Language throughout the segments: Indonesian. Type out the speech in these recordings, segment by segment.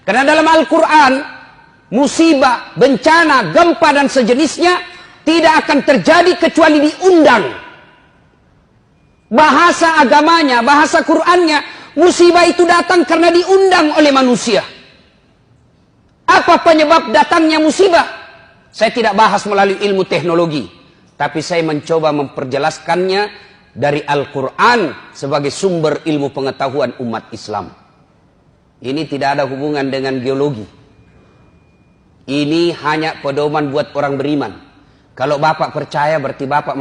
Karena dalam Al-Quran, musibah, bencana, gempa dan sejenisnya tidak akan terjadi kecuali diundang. Bahasa agamanya, bahasa Qur'annya, musibah itu datang karena diundang oleh manusia. Apa penyebab datangnya musibah? Saya tidak bahas melalui ilmu teknologi, tapi saya mencoba memperjelaskannya dari Al-Quran sebagai sumber ilmu pengetahuan umat Islam. Ini tidak ada hubungan dengan geologi. Ini hanya pedoman buat orang beriman. Kalau Bapak percaya berarti Bapak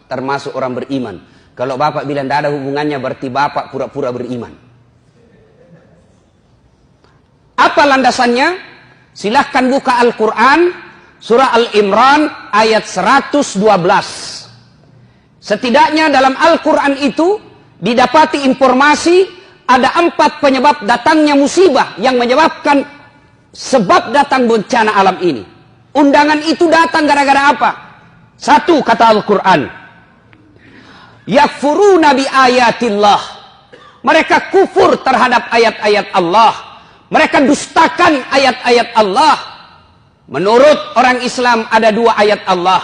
termasuk orang beriman. Kalau Bapak bilang tidak ada hubungannya berarti Bapak pura-pura beriman. Apa landasannya? Silahkan buka Al-Quran, surah Al-Imran ayat 112. Setidaknya dalam Al-Quran itu didapati informasi ada 4 penyebab datangnya musibah yang menyebabkan sebab datang bencana alam ini. Undangan itu datang gara-gara apa? 1, kata Al-Quran, yakfuruna bi ayatillah. Mereka kufur terhadap ayat-ayat Allah. Mereka dustakan ayat-ayat Allah. Menurut orang Islam ada 2 ayat Allah.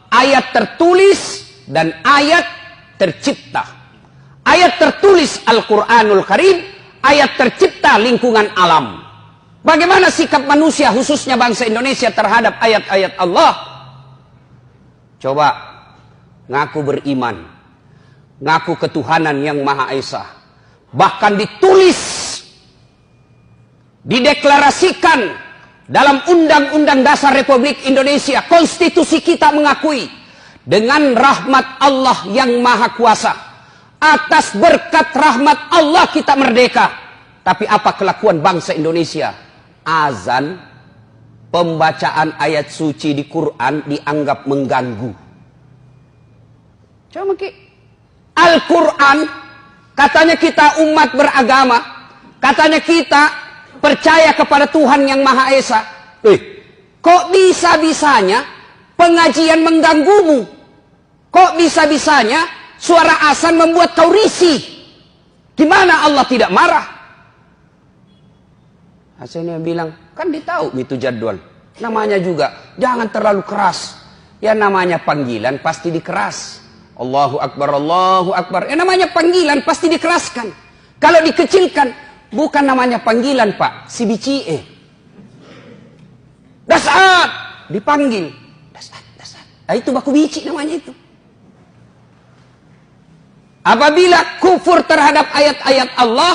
Ayat tertulis dan ayat tercipta. Ayat tertulis Al-Quranul Karim, ayat tercipta lingkungan alam. Bagaimana sikap manusia khususnya bangsa Indonesia terhadap ayat-ayat Allah? Coba ngaku beriman, ngaku ketuhanan yang Maha Esa. Bahkan ditulis, dideklarasikan dalam Undang-Undang Dasar Republik Indonesia. Konstitusi kita mengakui dengan rahmat Allah yang Maha Kuasa. Atas berkat rahmat Allah kita merdeka. Tapi apa kelakuan bangsa Indonesia? Azan, pembacaan ayat suci di Quran dianggap mengganggu. Coba Al-Quran, katanya kita umat beragama, katanya kita percaya kepada Tuhan yang Maha Esa. Kok bisa-bisanya pengajian mengganggumu? Kok bisa-bisanya suara azan membuat kau risih? Gimana Allah tidak marah? Hasilnya bilang, kan ditahu itu jadwal. Namanya juga, jangan terlalu keras. Ya namanya panggilan pasti dikeras. Allahu Akbar, Allahu Akbar. Ya namanya panggilan pasti dikeraskan. Kalau dikecilkan, bukan namanya panggilan Pak, si bicie. Dasat, dipanggil. Dasat. Nah, itu baku bici namanya itu. Apabila kufur terhadap ayat-ayat Allah,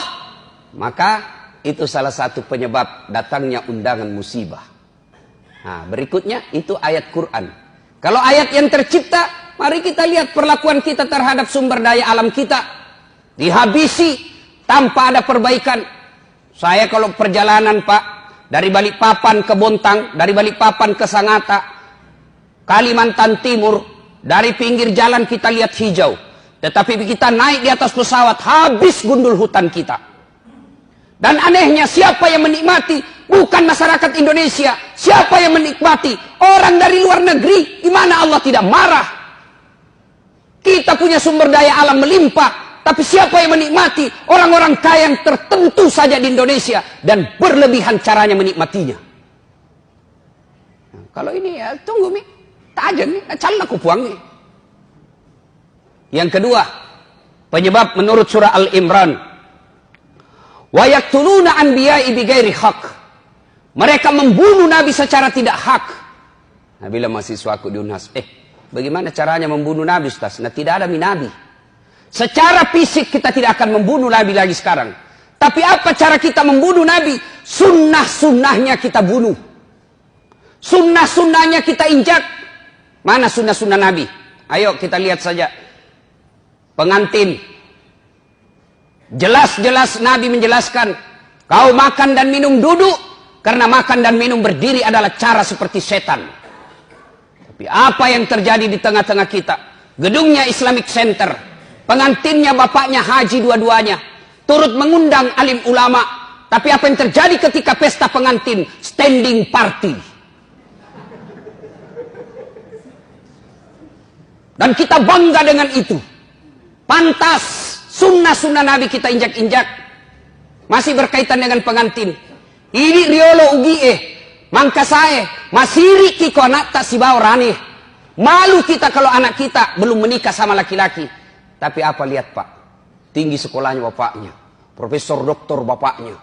maka itu salah satu penyebab datangnya undangan musibah. Nah, berikutnya itu ayat Quran. Kalau ayat yang tercipta, mari kita lihat perlakuan kita terhadap sumber daya alam kita. Dihabisi tanpa ada perbaikan. Saya kalau perjalanan Pak, dari Balikpapan ke Bontang, dari Balikpapan ke Sangatta, Kalimantan Timur, dari pinggir jalan kita lihat hijau. Tetapi kita naik di atas pesawat, habis gundul hutan kita. Dan anehnya siapa yang menikmati? Bukan masyarakat Indonesia. Siapa yang menikmati? Orang dari luar negeri. Gimana Allah tidak marah? Kita punya sumber daya alam melimpah. Tapi siapa yang menikmati? Orang-orang kaya yang tertentu saja di Indonesia. Dan berlebihan caranya menikmatinya. Nah, kalau ini ya tunggu mi. Tajam nih. Calon aku puang nih. Yang kedua. Penyebab menurut surah Al-Imran. Wa yaqtuluna anbiya'i bighairi haq. Mereka membunuh nabi secara tidak hak. Nah, bila mahasiswaku di Unhas, bagaimana caranya membunuh nabi Ustaz? Nah, tidak ada nabi. Secara fisik kita tidak akan membunuh nabi lagi sekarang. Tapi apa cara kita membunuh nabi? Sunnah-sunnahnya kita bunuh. Sunnah-sunnahnya kita injak. Mana sunnah-sunnah nabi? Ayo kita lihat saja. Pengantin. Jelas-jelas Nabi menjelaskan, kau makan dan minum duduk, karena makan dan minum berdiri adalah cara seperti setan. Tapi apa yang terjadi di tengah-tengah kita? Gedungnya Islamic Center, pengantinnya bapaknya haji dua-duanya, turut mengundang alim ulama. Tapi apa yang terjadi ketika pesta pengantin? Standing party. Dan kita bangga dengan itu. Pantas sunnah-sunnah Nabi kita injak-injak. Masih berkaitan dengan pengantin. Ini riolo ugi mangka saya masiri kiko anak tak si bawa rani. Malu kita kalau anak kita belum menikah sama laki-laki. Tapi apa lihat Pak? Tinggi sekolahnya bapaknya. Profesor doktor bapaknya.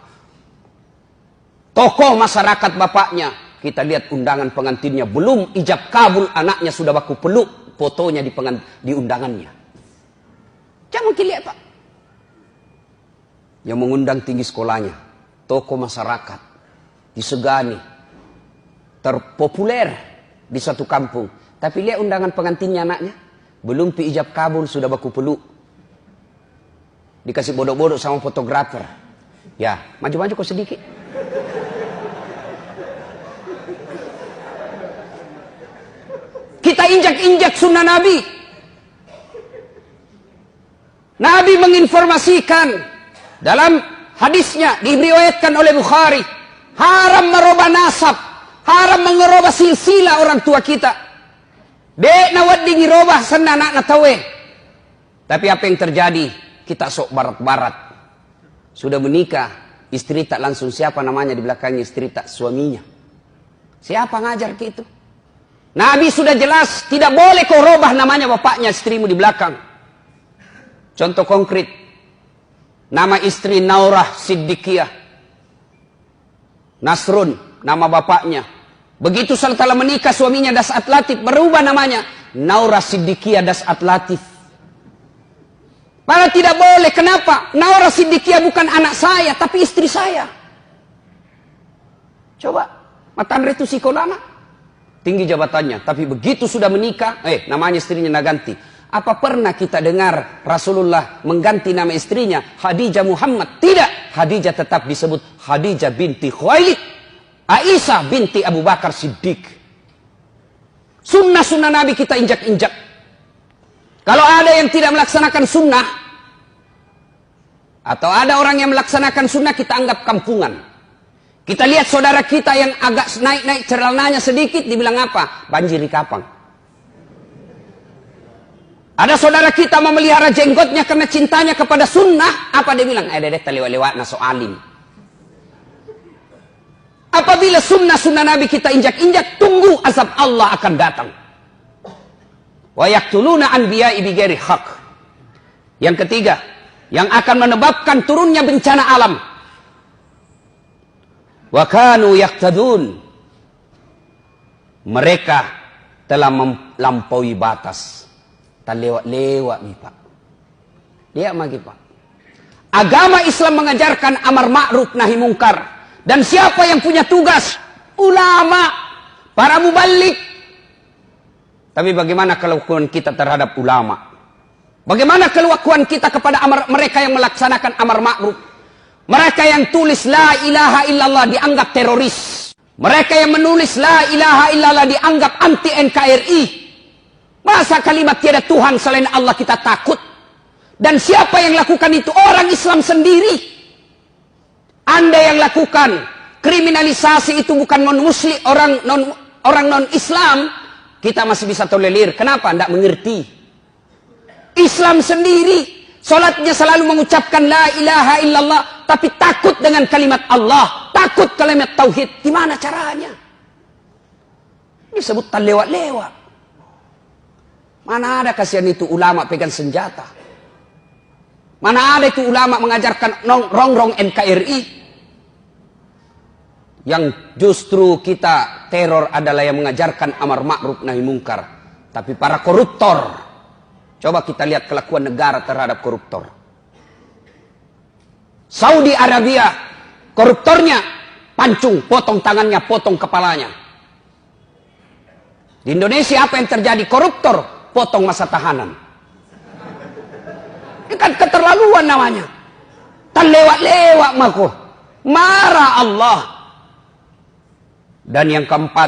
Tokoh masyarakat bapaknya. Kita lihat undangan pengantinnya. Belum ijab kabul anaknya sudah baku peluk. Fotonya di undangannya. Jangan lihat Pak. Yang mengundang tinggi sekolahnya. Tokoh masyarakat. Disegani. Terpopuler di satu kampung. Tapi lihat undangan pengantinnya anaknya. Belum pi ijab kabul sudah baku peluk. Dikasih bodoh-bodoh sama fotografer. Ya, maju-maju kok sedikit. Kita injak-injak sunnah Nabi. Nabi menginformasikan dalam hadisnya diriwayatkan oleh Bukhari, haram merubah nasab, haram mengerubah silsilah orang tua kita. Dek nawad ngirobah sana anak natawe. Tapi apa yang terjadi? Kita sok barat-barat. Sudah menikah, istri tak langsung siapa namanya di belakangnya, istri tak suaminya. Siapa ngajar gitu? Nabi sudah jelas tidak boleh kau robah namanya bapaknya istrimu di belakang. Contoh konkret. Nama istri Naurah Siddiqiyah. Nasrun nama bapaknya. Begitu setelah menikah suaminya Das'at Latif berubah namanya Naurah Siddiqiyah Das'at Latif. Padahal tidak boleh. Kenapa? Naurah Siddiqiyah bukan anak saya, tapi istri saya. Coba, Matandre itu sikolana. Tinggi jabatannya. Tapi begitu sudah menikah, namanya istrinya naganti. Apa pernah kita dengar Rasulullah mengganti nama istrinya Khadijah Muhammad? Tidak. Khadijah tetap disebut Khadijah binti Khuwailid. Aisyah binti Abu Bakar Siddiq. Sunnah-sunnah Nabi kita injak-injak. Kalau ada yang tidak melaksanakan sunnah, atau ada orang yang melaksanakan sunnah, kita anggap kampungan. Kita lihat saudara kita yang agak naik-naik celananya sedikit, dibilang apa? Banjir di kapang. Ada saudara kita memelihara jenggotnya karena cintanya kepada sunnah, apa dia bilang? Dedek lewat-lewat naso alim. Apabila sunnah-sunnah Nabi kita injak-injak, tunggu azab Allah akan datang. Wa yaqtuluna anbiya'i bighairi haq. Yang ketiga, yang akan menyebabkan turunnya bencana alam. Wa kanu yaqtadun. Mereka telah melampaui batas. Tak lewat-lewat nih Pak. Lihat lagi Pak. Agama Islam mengajarkan amar ma'ruf nahi mungkar. Dan siapa yang punya tugas? Ulama, para mubalik. Tapi bagaimana kelakuan kita terhadap ulama? Bagaimana kelakuan kita kepada mereka yang melaksanakan amar ma'ruf? Mereka yang tulis la ilaha illallah dianggap teroris. Mereka yang menulis la ilaha illallah dianggap anti NKRI. Masa kalimat tiada Tuhan selain Allah kita takut? Dan siapa yang lakukan itu? Orang Islam sendiri. Anda yang lakukan kriminalisasi itu bukan non-muslim, orang non-Islam, kita masih bisa tolerir. Kenapa? Tidak mengerti. Islam sendiri, solatnya selalu mengucapkan la ilaha illallah, tapi takut dengan kalimat Allah, takut kalimat tauhid. Gimana caranya? Disebut tak lewat-lewat. Mana ada kasihan itu ulama pegang senjata? Mana ada itu ulama mengajarkan rongrong NKRI? Yang justru kita teror adalah yang mengajarkan amar ma'ruf nahi mungkar. Tapi para koruptor, coba kita lihat kelakuan negara terhadap koruptor. Saudi Arabia, koruptornya pancung, potong tangannya, potong kepalanya. Di Indonesia apa yang terjadi? Koruptor, potong masa tahanan. Ini kan keterlaluan namanya. Tak lewat-lewat maku. Marah Allah. Dan yang keempat,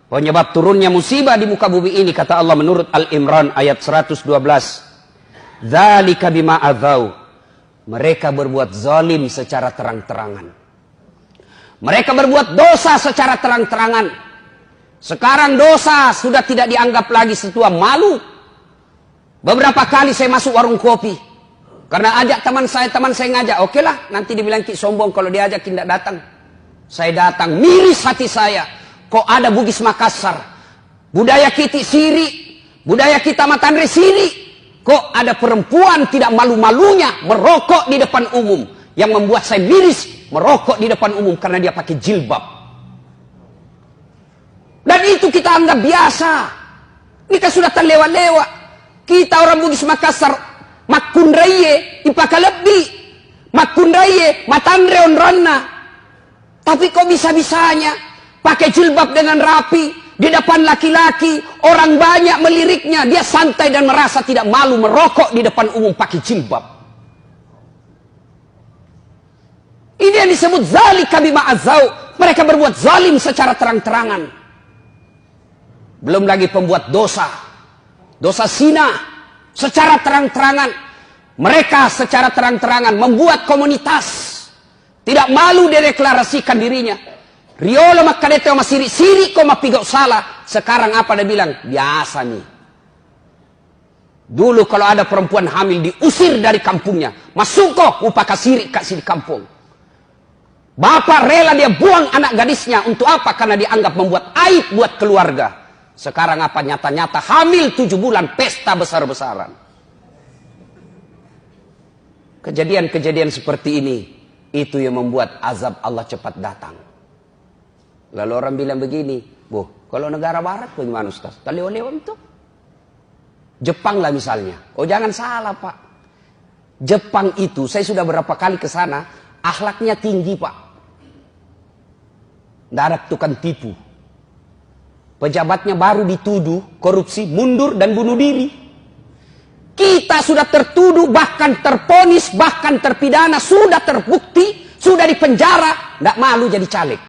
penyebab turunnya musibah di muka bumi ini, kata Allah menurut Al-Imran ayat 112. Dzalika bima adzau. Mereka berbuat zalim secara terang-terangan. Mereka berbuat dosa secara terang-terangan. Sekarang dosa sudah tidak dianggap lagi sesuatu malu. Beberapa kali saya masuk warung kopi. Karena ajak teman saya ngajak. Oke lah, nanti dibilang ki sombong kalau diajak tidak datang. Saya datang, miris hati saya. Kok ada Bugis Makassar, budaya kita siri, budaya kita Matandre siri. Kok ada perempuan tidak malu-malunya merokok di depan umum. Yang membuat saya miris, merokok di depan umum karena dia pakai jilbab. Dan itu kita anggap biasa. Kita sudah terlewat-lewat. Kita orang Bugis Makassar, makundraye, ipaka lebih. Makundraye, Matandre onronna. Tapi kok bisa-bisanya pakai jilbab dengan rapi di depan laki-laki, orang banyak meliriknya, dia santai dan merasa tidak malu merokok di depan umum pakai jilbab. Ini yang disebut zalika bima azau. Mereka berbuat zalim secara terang-terangan. Belum lagi pembuat dosa. Dosa zina secara terang-terangan. Mereka secara terang-terangan membuat komunitas. Tidak malu dideklarasikan dirinya. Riolo makadete oma siri-siri kok mapigau salah. Sekarang apa dia bilang? Biasa nih. Dulu kalau ada perempuan hamil diusir dari kampungnya. Masuk kok upaka siri kasih di kampung. Bapak rela dia buang anak gadisnya. Untuk apa? Karena dianggap membuat aib buat keluarga. Sekarang apa? Nyata-nyata hamil 7 bulan. Pesta besar-besaran. Kejadian-kejadian seperti ini. Itu yang membuat azab Allah cepat datang. Lalu orang bilang begini. Kalau negara barat bagaimana Ustaz? Lewat-lewat itu. Jepang lah misalnya. Oh jangan salah Pak. Jepang itu saya sudah berapa kali ke sana. Akhlaknya tinggi Pak. Tidak ada tukang tipu. Pejabatnya baru dituduh korupsi, mundur dan bunuh diri. Kita sudah tertuduh, bahkan terponis, bahkan terpidana, sudah terbukti, sudah dipenjara, tidak malu jadi caleg.